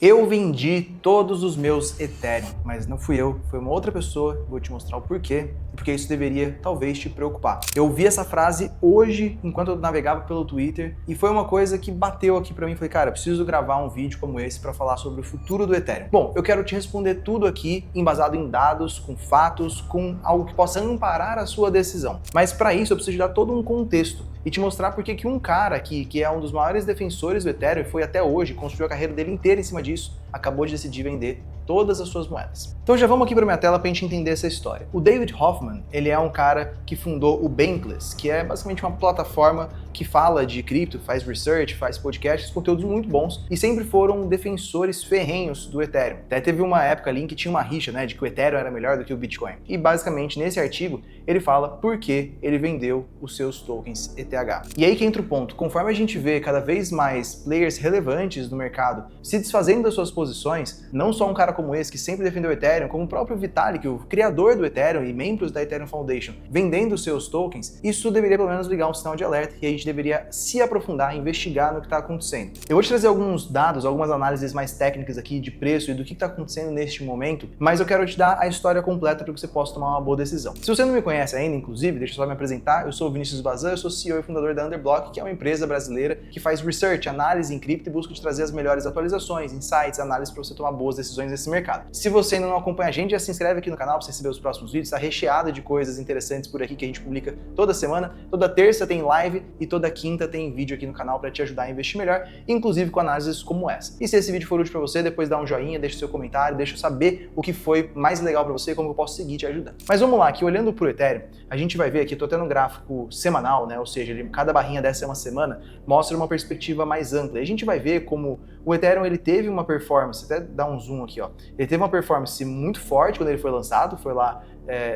Eu vendi todos os meus Ethereum, mas não fui eu, foi uma outra pessoa. Vou te mostrar o porquê e porque isso deveria talvez te preocupar. Eu vi essa frase hoje enquanto eu navegava pelo Twitter e foi uma coisa que bateu aqui pra mim. Falei, cara, eu preciso gravar um vídeo como esse pra falar sobre o futuro do Ethereum. Bom, eu quero te responder tudo aqui embasado em dados, com fatos, com algo que possa amparar a sua decisão. Mas para isso eu preciso te dar todo um contexto e te mostrar porque que um cara que é um dos maiores defensores do Ethereum e foi até hoje, construiu a carreira dele inteira em cima disso, acabou de decidir vender todas as suas moedas. Então já vamos aqui para minha tela para a gente entender essa história. O David Hoffman, ele é um cara que fundou o Bankless, que é basicamente uma plataforma que fala de cripto, faz research, faz podcasts, conteúdos muito bons e sempre foram defensores ferrenhos do Ethereum. Até teve uma época ali em que tinha uma rixa, né, de que o Ethereum era melhor do que o Bitcoin. E basicamente nesse artigo ele fala por que ele vendeu os seus tokens ETH. E aí que entra o ponto. Conforme a gente vê cada vez mais players relevantes no mercado se desfazendo das suas posições, não só um cara como esse que sempre defendeu o Ethereum, como o próprio Vitalik, o criador do Ethereum e membros da Ethereum Foundation, vendendo seus tokens, isso deveria pelo menos ligar um sinal de alerta e a gente deveria se aprofundar, investigar no que está acontecendo. Eu vou te trazer alguns dados, algumas análises mais técnicas aqui de preço e do que está acontecendo neste momento, mas eu quero te dar a história completa para que você possa tomar uma boa decisão. Se você não me conhece ainda, inclusive, deixa eu só me apresentar, eu sou o Vinícius Bazan, eu sou CEO e fundador da Underblock, que é uma empresa brasileira que faz research, análise em cripto e busca te trazer as melhores atualizações, insights, análises para você tomar boas decisões nesse mercado. Se você ainda não acompanha a gente, já se inscreve aqui no canal para você receber os próximos vídeos, está recheado de coisas interessantes por aqui que a gente publica toda semana. Toda terça tem live e toda quinta tem vídeo aqui no canal para te ajudar a investir melhor, inclusive com análises como essa. E se esse vídeo for útil para você, depois dá um joinha, deixa seu comentário, deixa eu saber o que foi mais legal para você e como eu posso seguir te ajudando. Mas vamos lá, aqui olhando para o Ethereum, a gente vai ver aqui, estou tendo um gráfico semanal, né? Ou seja, cada barrinha dessa é uma semana, mostra uma perspectiva mais ampla. E a gente vai ver como o Ethereum ele teve uma performance, até dar um zoom aqui, ó. Ele teve uma performance muito forte quando ele foi lançado, foi lá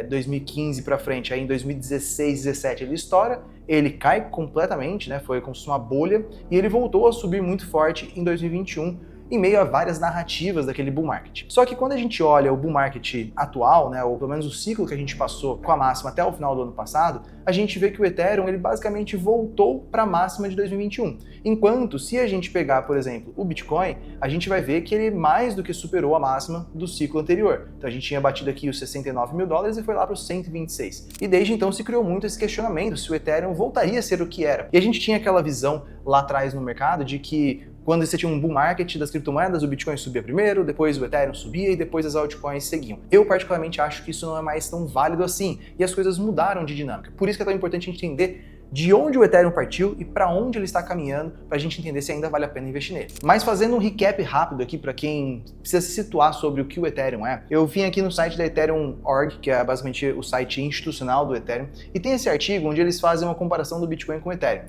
2015 para frente, aí em 2016, 17 ele estoura, ele cai completamente, né? Foi como se fosse uma bolha e ele voltou a subir muito forte em 2021. Em meio a várias narrativas daquele bull market. Só que quando a gente olha o bull market atual, né, ou pelo menos o ciclo que a gente passou com a máxima até o final do ano passado, a gente vê que o Ethereum ele basicamente voltou para a máxima de 2021. Enquanto, se a gente pegar, por exemplo, o Bitcoin, a gente vai ver que ele mais do que superou a máxima do ciclo anterior. Então a gente tinha batido aqui os 69 mil dólares e foi lá para os 126. E desde então se criou muito esse questionamento se o Ethereum voltaria a ser o que era. E a gente tinha aquela visão lá atrás no mercado de que quando você tinha um bull market das criptomoedas, o Bitcoin subia primeiro, depois o Ethereum subia e depois as altcoins seguiam. Eu particularmente acho que isso não é mais tão válido assim e as coisas mudaram de dinâmica. Por isso que é tão importante a gente entender de onde o Ethereum partiu e para onde ele está caminhando para a gente entender se ainda vale a pena investir nele. Mas fazendo um recap rápido aqui para quem precisa se situar sobre o que o Ethereum é, eu vim aqui no site da Ethereum.org, que é basicamente o site institucional do Ethereum, e tem esse artigo onde eles fazem uma comparação do Bitcoin com o Ethereum,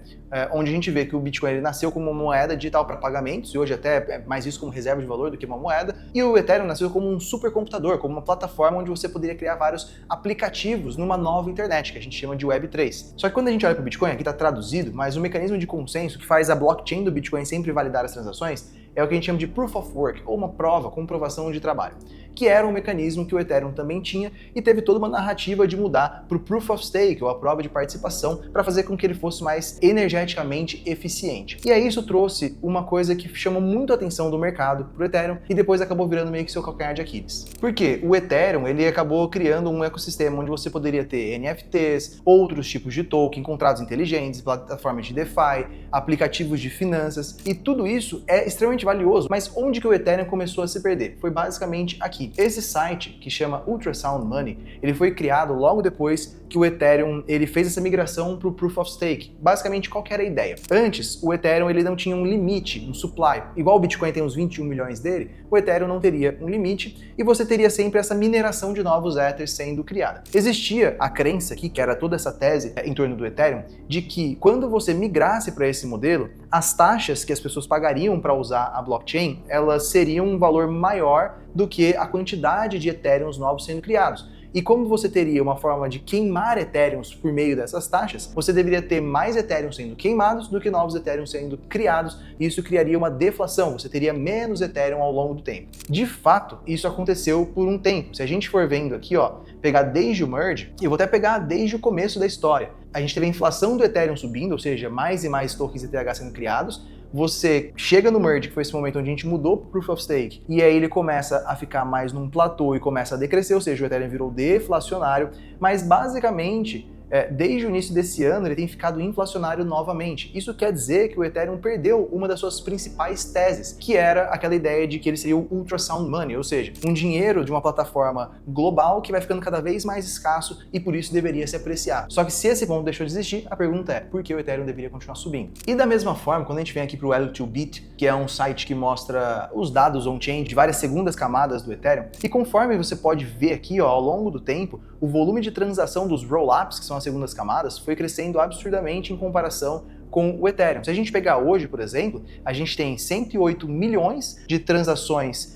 onde a gente vê que o Bitcoin ele nasceu como uma moeda digital para pagamentos, e hoje até é mais isso como reserva de valor do que uma moeda, e o Ethereum nasceu como um supercomputador, como uma plataforma onde você poderia criar vários aplicativos numa nova internet, que a gente chama de Web3. Só que quando a gente olha para o Bitcoin, aqui está traduzido, mas o mecanismo de consenso que faz a blockchain do Bitcoin sempre validar as transações é o que a gente chama de Proof of Work, ou uma prova, comprovação de trabalho, que era um mecanismo que o Ethereum também tinha e teve toda uma narrativa de mudar para o Proof of Stake, ou a prova de participação, para fazer com que ele fosse mais energeticamente eficiente. E aí isso trouxe uma coisa que chamou muito a atenção do mercado para o Ethereum e depois acabou virando meio que seu calcanhar de Aquiles. Porque o Ethereum ele acabou criando um ecossistema onde você poderia ter NFTs, outros tipos de token, contratos inteligentes, plataformas de DeFi, aplicativos de finanças, e tudo isso é extremamente valioso, mas onde que o Ethereum começou a se perder? Foi basicamente aqui. Esse site, que chama Ultrasound Money, ele foi criado logo depois que o Ethereum ele fez essa migração para o Proof of Stake. Basicamente, qual que era a ideia? Antes, o Ethereum ele não tinha um limite, um supply. Igual o Bitcoin tem uns 21 milhões dele, o Ethereum não teria um limite e você teria sempre essa mineração de novos Ethers sendo criada. Existia a crença aqui, que era toda essa tese em torno do Ethereum, de que quando você migrasse para esse modelo, as taxas que as pessoas pagariam para usar a blockchain, elas seriam um valor maior do que a quantidade de Ethereums novos sendo criados. E como você teria uma forma de queimar Ethereums por meio dessas taxas, você deveria ter mais Ethereums sendo queimados do que novos Ethereums sendo criados, e isso criaria uma deflação, você teria menos Ethereum ao longo do tempo. De fato, isso aconteceu por um tempo. Se a gente for vendo aqui, ó, pegar desde o merge, eu vou até pegar desde o começo da história. A gente teve a inflação do Ethereum subindo, ou seja, mais e mais tokens ETH sendo criados, você chega no merge, que foi esse momento onde a gente mudou para Proof of Stake, e aí ele começa a ficar mais num platô e começa a decrescer, ou seja, o Ethereum virou deflacionário, mas basicamente desde o início desse ano, ele tem ficado inflacionário novamente. Isso quer dizer que o Ethereum perdeu uma das suas principais teses, que era aquela ideia de que ele seria o ultrasound money, ou seja, um dinheiro de uma plataforma global que vai ficando cada vez mais escasso e por isso deveria se apreciar. Só que se esse ponto deixou de existir, a pergunta é, por que o Ethereum deveria continuar subindo? E da mesma forma, quando a gente vem aqui para o L2Bit, que é um site que mostra os dados on-chain de várias segundas camadas do Ethereum, e conforme você pode ver aqui, ó, ao longo do tempo, o volume de transação dos roll-ups, que são as segundas camadas, foi crescendo absurdamente em comparação com o Ethereum. Se a gente pegar hoje, por exemplo, a gente tem 108 milhões de transações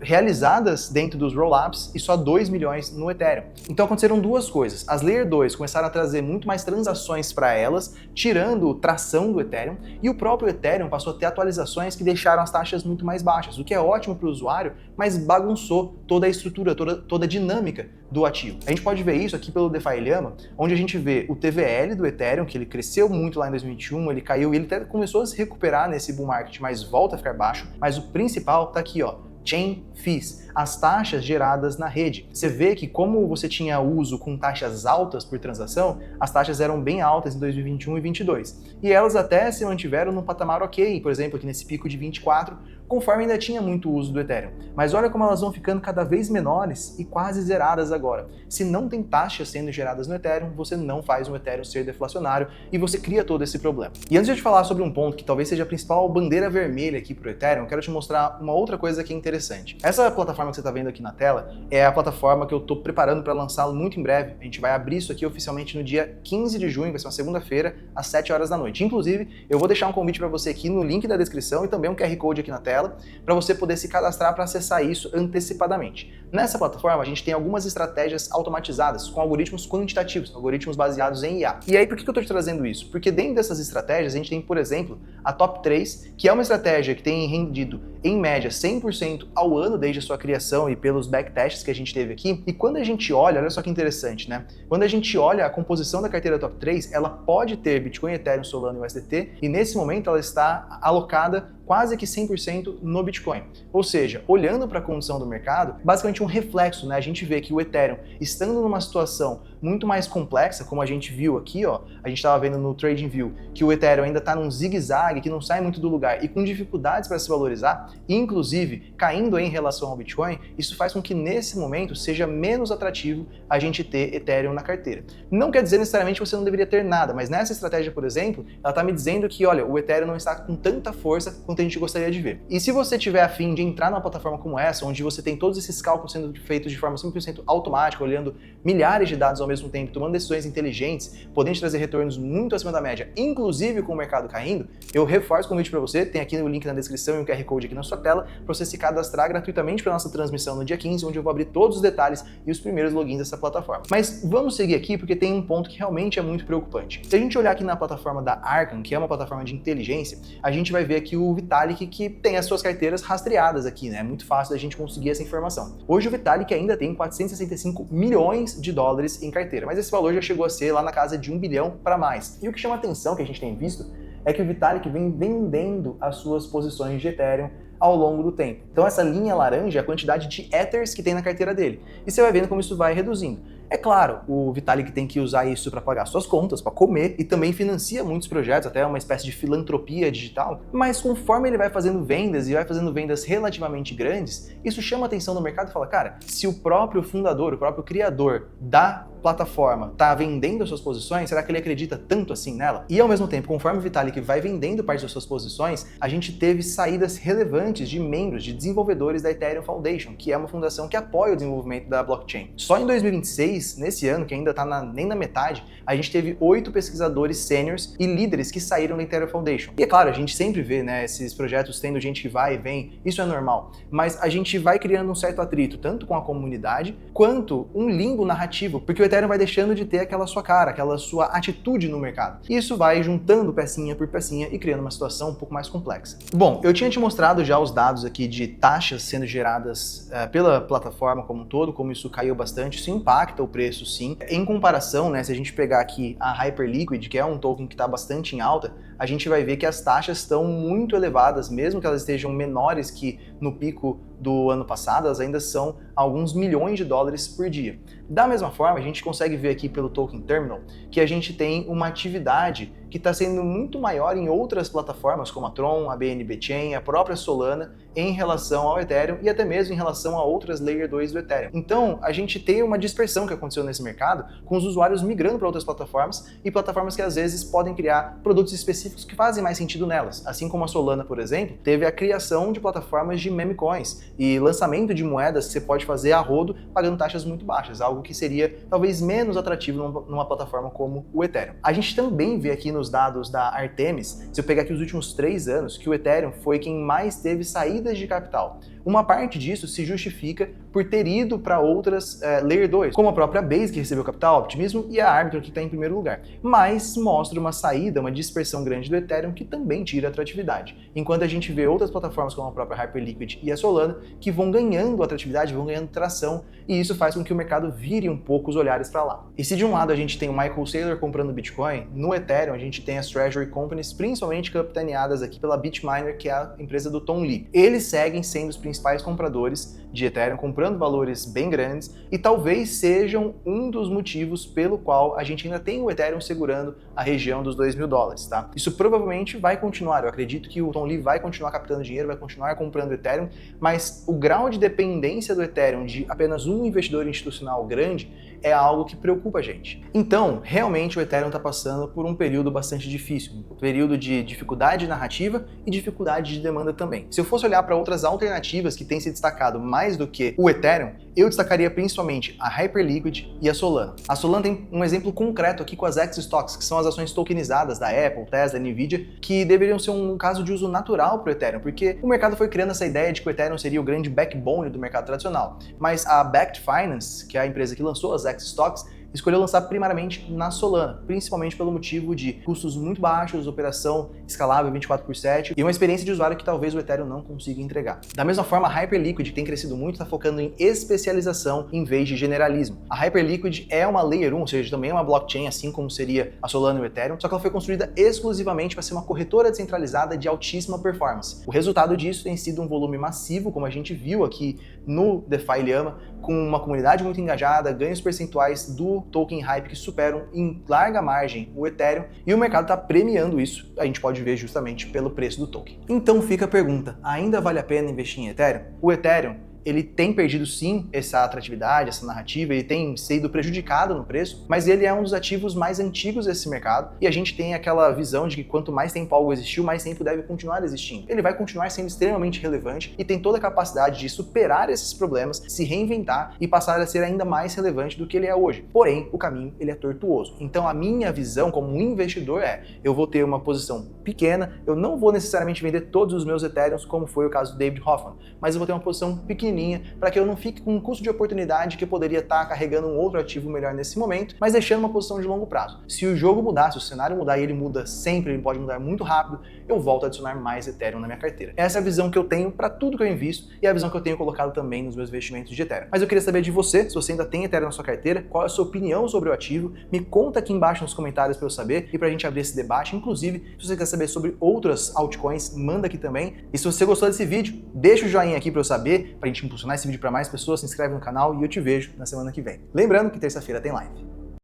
realizadas dentro dos rollups e só 2 milhões no Ethereum. Então aconteceram duas coisas. As Layer 2 começaram a trazer muito mais transações para elas, tirando tração do Ethereum, e o próprio Ethereum passou a ter atualizações que deixaram as taxas muito mais baixas, o que é ótimo para o usuário, mas bagunçou toda a estrutura, toda a dinâmica do ativo. A gente pode ver isso aqui pelo DeFi Llama, onde a gente vê o TVL do Ethereum, que ele cresceu muito lá em 2021, ele caiu e ele até começou a se recuperar nesse bull market, mas volta a ficar baixo, mas o principal tá aqui, ó, Chain Fees, as taxas geradas na rede. Você vê que como você tinha uso com taxas altas por transação, as taxas eram bem altas em 2021 e 2022. E elas até se mantiveram num patamar ok, por exemplo, aqui nesse pico de 24, conforme ainda tinha muito uso do Ethereum. Mas olha como elas vão ficando cada vez menores e quase zeradas agora. Se não tem taxas sendo geradas no Ethereum, você não faz um Ethereum ser deflacionário e você cria todo esse problema. E antes de eu te falar sobre um ponto que talvez seja a principal bandeira vermelha aqui para o Ethereum, eu quero te mostrar uma outra coisa que é interessante. Essa plataforma que você está vendo aqui na tela é a plataforma que eu estou preparando para lançá-lo muito em breve. A gente vai abrir isso aqui oficialmente no dia 15 de junho, vai ser uma segunda-feira, às 7 horas da noite. Inclusive, eu vou deixar um convite para você aqui no link da descrição e também um QR Code aqui na tela, para você poder se cadastrar para acessar isso antecipadamente. Nessa plataforma, a gente tem algumas estratégias automatizadas, com algoritmos quantitativos, algoritmos baseados em IA. E aí, por que eu estou te trazendo isso? Porque dentro dessas estratégias, a gente tem, por exemplo, a Top 3, que é uma estratégia que tem rendido, em média, 100% ao ano desde a sua criação e pelos backtests que a gente teve aqui. E quando a gente olha só que interessante, né? Quando a gente olha a composição da carteira Top 3, ela pode ter Bitcoin, Ethereum, Solana e USDT, e nesse momento ela está alocada quase que 100% no Bitcoin. Ou seja, olhando para a condição do mercado, basicamente um reflexo, né? A gente vê que o Ethereum, estando numa situação muito mais complexa, como a gente viu aqui, ó, a gente estava vendo no TradingView, que o Ethereum ainda está num zigue-zague, que não sai muito do lugar e com dificuldades para se valorizar, inclusive caindo em relação ao Bitcoin, isso faz com que nesse momento seja menos atrativo a gente ter Ethereum na carteira. Não quer dizer necessariamente que você não deveria ter nada, mas nessa estratégia, por exemplo, ela está me dizendo que, olha, o Ethereum não está com tanta força quanto a gente gostaria de ver. E se você tiver a fim de entrar numa plataforma como essa, onde você tem todos esses cálculos sendo feitos de forma 100% automática, olhando milhares de dados ao mesmo tempo, tomando decisões inteligentes, podendo trazer retornos muito acima da média, inclusive com o mercado caindo, eu reforço o convite para você, tem aqui o link na descrição e um QR Code aqui na sua tela, para você se cadastrar gratuitamente para nossa transmissão no dia 15, onde eu vou abrir todos os detalhes e os primeiros logins dessa plataforma. Mas vamos seguir aqui porque tem um ponto que realmente é muito preocupante. Se a gente olhar aqui na plataforma da Arcan, que é uma plataforma de inteligência, a gente vai ver aqui o Vitalik, que tem as suas carteiras rastreadas aqui, né? É muito fácil da gente conseguir essa informação. Hoje o Vitalik ainda tem 465 milhões de dólares em carteira, mas esse valor já chegou a ser lá na casa de 1 bilhão para mais. E o que chama atenção, que a gente tem visto, é que o Vitalik vem vendendo as suas posições de Ethereum ao longo do tempo. Então essa linha laranja é a quantidade de Ethers que tem na carteira dele. E você vai vendo como isso vai reduzindo. É claro, o Vitalik tem que usar isso para pagar suas contas, para comer, e também financia muitos projetos, até uma espécie de filantropia digital, mas conforme ele vai fazendo vendas e vai fazendo vendas relativamente grandes, isso chama a atenção do mercado e fala, cara, se o próprio fundador, o próprio criador da plataforma está vendendo as suas posições, será que ele acredita tanto assim nela? E ao mesmo tempo, conforme o Vitalik vai vendendo parte das suas posições, a gente teve saídas relevantes de membros, de desenvolvedores da Ethereum Foundation, que é uma fundação que apoia o desenvolvimento da blockchain. Só em 2026, nesse ano, que ainda está nem na metade, a gente teve 8 pesquisadores sêniors e líderes que saíram da Ethereum Foundation. E é claro, a gente sempre vê, né, esses projetos tendo gente que vai e vem, isso é normal, mas a gente vai criando um certo atrito, tanto com a comunidade, quanto um limbo narrativo, porque o Ethereum vai deixando de ter aquela sua cara, aquela sua atitude no mercado. E isso vai juntando pecinha por pecinha e criando uma situação um pouco mais complexa. Bom, eu tinha te mostrado já os dados aqui de taxas sendo geradas pela plataforma como um todo, como isso caiu bastante, isso impacta o preço sim. Em comparação, né, se a gente pegar aqui a Hyperliquid, que é um token que está bastante em alta, a gente vai ver que as taxas estão muito elevadas, mesmo que elas estejam menores que no pico do ano passado, elas ainda são alguns milhões de dólares por dia. Da mesma forma, a gente consegue ver aqui pelo Token Terminal que a gente tem uma atividade que está sendo muito maior em outras plataformas como a Tron, a BNB Chain, a própria Solana, em relação ao Ethereum e até mesmo em relação a outras Layer 2 do Ethereum. Então, a gente tem uma dispersão que aconteceu nesse mercado, com os usuários migrando para outras plataformas e plataformas que às vezes podem criar produtos específicos que fazem mais sentido nelas. Assim como a Solana, por exemplo, teve a criação de plataformas de meme coins e lançamento de moedas que você pode fazer a rodo pagando taxas muito baixas, algo que seria talvez menos atrativo numa plataforma como o Ethereum. A gente também vê aqui nos dados da Artemis, se eu pegar aqui os últimos 3 anos, que o Ethereum foi quem mais teve saídas de capital. Uma parte disso se justifica por ter ido para outras Layer 2, como a própria Base, que recebeu capital, Optimism, e a Arbitrum, que está em primeiro lugar. Mas mostra uma saída, uma dispersão grande do Ethereum, que também tira atratividade. Enquanto a gente vê outras plataformas, como a própria Hyperliquid e a Solana, que vão ganhando atratividade, vão ganhando tração, e isso faz com que o mercado vire um pouco os olhares para lá. E se de um lado a gente tem o Michael Saylor comprando Bitcoin, no Ethereum a gente tem as Treasury Companies, principalmente capitaneadas aqui pela Bitminer, que é a empresa do Tom Lee. Eles seguem sendo os principais compradores de Ethereum, comprando valores bem grandes, e talvez sejam um dos motivos pelo qual a gente ainda tem o Ethereum segurando a região dos $2.000, tá? Isso provavelmente vai continuar, eu acredito que o Tom Lee vai continuar captando dinheiro, vai continuar comprando Ethereum, mas o grau de dependência do Ethereum de apenas um investidor institucional grande é algo que preocupa a gente. Então, realmente o Ethereum está passando por um período bastante difícil, um período de dificuldade narrativa e dificuldade de demanda também. Se eu fosse olhar para outras alternativas que têm se destacado mais do que o Ethereum, eu destacaria principalmente a Hyperliquid e a Solana. A Solana tem um exemplo concreto aqui com as X-Stocks, que são as ações tokenizadas da Apple, Tesla, Nvidia, que deveriam ser um caso de uso natural para o Ethereum, porque o mercado foi criando essa ideia de que o Ethereum seria o grande backbone do mercado tradicional. Mas a Bakkt Finance, que é a empresa que lançou as X-Stocks, escolheu lançar primariamente na Solana, principalmente pelo motivo de custos muito baixos, operação escalável 24/7 e uma experiência de usuário que talvez o Ethereum não consiga entregar. Da mesma forma, a Hyperliquid, que tem crescido muito, está focando em especialização em vez de generalismo. A Hyperliquid é uma Layer 1, ou seja, também é uma blockchain, assim como seria a Solana e o Ethereum, só que ela foi construída exclusivamente para ser uma corretora descentralizada de altíssima performance. O resultado disso tem sido um volume massivo, como a gente viu aqui no DeFi Llama, com uma comunidade muito engajada, ganhos percentuais do token hype que superam em larga margem o Ethereum, e o mercado está premiando isso, a gente pode ver justamente pelo preço do token. Então fica a pergunta, ainda vale a pena investir em Ethereum? O Ethereum, ele tem perdido sim essa atratividade, essa narrativa, ele tem sido prejudicado no preço, mas ele é um dos ativos mais antigos desse mercado e a gente tem aquela visão de que quanto mais tempo algo existiu, mais tempo deve continuar existindo. Ele vai continuar sendo extremamente relevante e tem toda a capacidade de superar esses problemas, se reinventar e passar a ser ainda mais relevante do que ele é hoje. Porém, o caminho ele é tortuoso. Então a minha visão como um investidor é, eu vou ter uma posição pequena, eu não vou necessariamente vender todos os meus Ethereums, como foi o caso do David Hoffman, mas eu vou ter uma posição pequenininha para que eu não fique com um custo de oportunidade que eu poderia estar carregando um outro ativo melhor nesse momento, mas deixando uma posição de longo prazo. Se o jogo mudar, se o cenário mudar, e ele muda sempre, ele pode mudar muito rápido, eu volto a adicionar mais Ethereum na minha carteira. Essa é a visão que eu tenho para tudo que eu invisto e a visão que eu tenho colocado também nos meus investimentos de Ethereum. Mas eu queria saber de você, se você ainda tem Ethereum na sua carteira, qual é a sua opinião sobre o ativo, me conta aqui embaixo nos comentários para eu saber e para a gente abrir esse debate. Inclusive, se você quer saber sobre outras altcoins, manda aqui também. E se você gostou desse vídeo, deixa o joinha aqui para eu saber, para a gente impulsionar esse vídeo para mais pessoas, se inscreve no canal e eu te vejo na semana que vem. Lembrando que terça-feira tem live.